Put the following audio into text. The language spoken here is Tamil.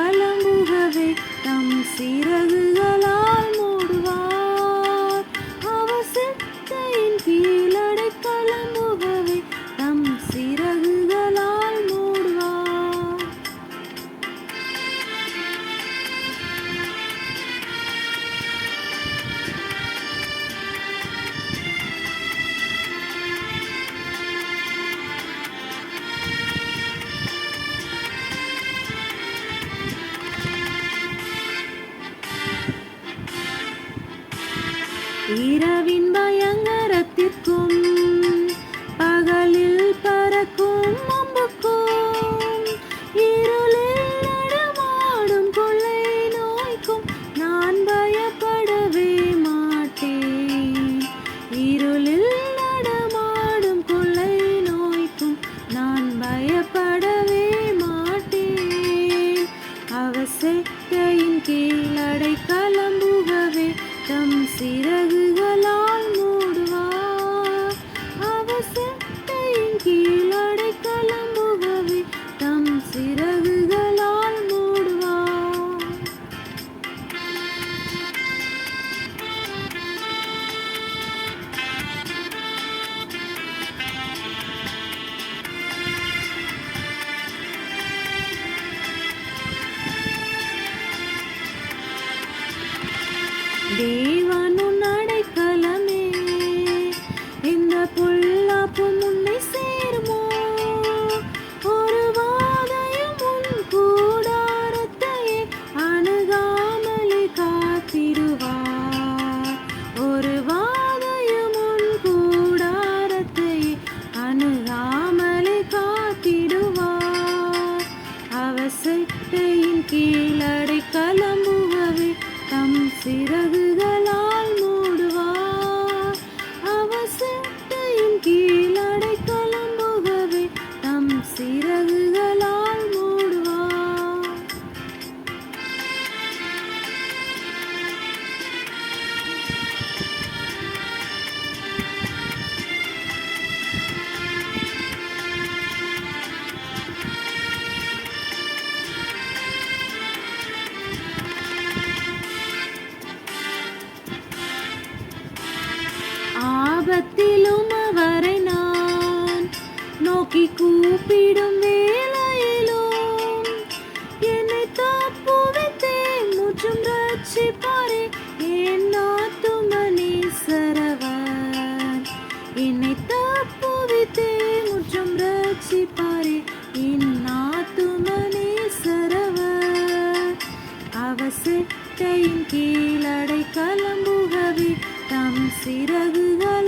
கலம்புகவே தம் சிறகுகளால் மூடுவார். அவர் செட்டையின் கீழடை கலம்புகவே தம் சிறகுகளால் மூடுவார். இரவின் பயங்கரத்திற்கும் பகலில் பறக்கும் அம்புக்கும் இருளில் நடமாடும் கொள்ளை நோய்க்கும் நான் பயப்படவே மாட்டேன். இருளில் நடமாடும் கொள்ளை நோய்க்கும் நான் பயப்படவே மாட்டேன். அவர் செட்டையின் கீழடை கலம்புகவே தம் சிறகுகளால் மூடுவார். அவர் செட்டையின் கீழடை கலம்புகவே தம் சிறகுகளால் மூடுவார். தேவனுன் அடைக்கலமே, இந்த பொல்லாப்பு முன்னை சேருமோ? ஒரு வாதையும் உன் கூடாரத்தையே அணுகாமலே காத்திடுவார். ஒரு வாதையும் உன் கூடாரத்தையே அணுகாமலே காத்திடுவார். அவர் செட்டையின் கீழடை கலம்புகவே தம் சிறகுகளால் மூடுவார். அவர் செட்டையின் கீழடை கலம்புகவே தம் சிறகுகளால் மூடுவார். ஆபத்திலும் அவரை நான் நோக்கி கூப்பிடும் வேளையிலும் என்னை தப்புவித்தே முற்றும் ரட்சிப்பாரே என் ஆத்தும நேசரவர். என்னை தப்புவித்தே முற்றும் ரட்சிப்பாரே என் ஆத்தும நேசரவர். அவர் செட்டையின் கீழடை கலம்புகவே தம் சிறகுகள்